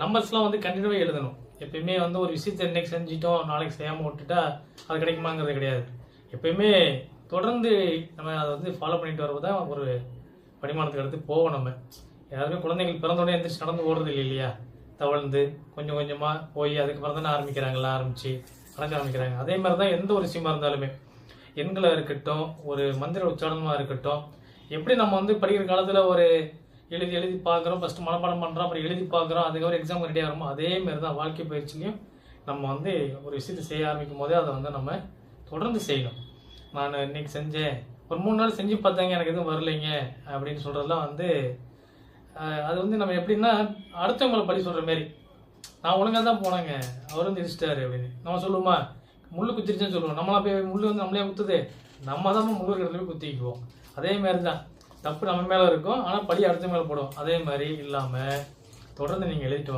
நம்பர்ஸ்லாம் வந்து கண்டினியூவாக எழுதணும். எப்பயுமே வந்து ஒரு விஷயத்தை இன்னைக்கு செஞ்சிட்டோம் நாளைக்கு செய்யாமல் விட்டுட்டா அது கிடைக்குமாங்கிறது கிடையாது. எப்பயுமே தொடர்ந்து நம்ம அதை வந்து ஃபாலோ பண்ணிட்டு வருவது தான் ஒரு படிமானத்துக்கு அடுத்து போவோம். நம்ம யாருமே குழந்தைகள் பிறந்தோடனே எந்திரிச்சு நடந்து ஓடுறது இல்லையா, தவழ்ந்து கொஞ்சம் கொஞ்சமாக போய் அதுக்கப்புறம் தானே ஆரம்பிக்கிறாங்களா, ஆரம்பித்து நடக்க ஆரம்பிக்கிறாங்க. அதே மாதிரி தான் எந்த ஒரு விஷயமா இருந்தாலுமே, எண்களாக இருக்கட்டும், ஒரு மந்திர உச்சாரணமாக இருக்கட்டும், எப்படி நம்ம வந்து படிக்கிற காலத்தில் ஒரு எழுதி எழுதி பார்க்குறோம், ஃபஸ்ட்டு மனப்பாடம் பண்ணுறோம், அப்புறம் எழுதி பார்க்குறோம், அதுக்கப்புறம் எக்ஸாம் ரெடி ஆகிறோமோ அதே மாதிரி தான் வாழ்க்கை பயிற்சிலையும் நம்ம வந்து ஒரு விஷயத்தை செய்ய ஆரம்பிக்கும் போதே அதை வந்து நம்ம தொடர்ந்து செய்யணும். நான் இன்னைக்கு செஞ்சேன், ஒரு 3 நாள் செஞ்சு பார்த்தாங்க, எனக்கு எதுவும் வரலைங்க அப்படின்னு சொல்கிறதெல்லாம் வந்து அது வந்து நம்ம எப்படின்னா அடுத்தவங்களை படி சொல்கிற மாரி. நான் ஒழுங்காக தான் போனேங்க, அவர் வந்து இடிச்சிட்டாரு அப்படின்னு நம்ம சொல்லுவோமா? முள்ளு குத்திருச்சுன்னு சொல்லுவோம். நம்மளா போய் முள்ளு வந்து நம்மளே குத்துது, நம்ம தான் முள்ளு இடத்துல போய் குத்திக்குவோம். அதே மாதிரி தான் தப்பு நம்ம மேலே இருக்கும், ஆனால் படி அடுத்த மேலே போடுவோம். அதே மாதிரி இல்லாமல் தொடர்ந்து நீங்கள் எழுதிட்டு வாங்க.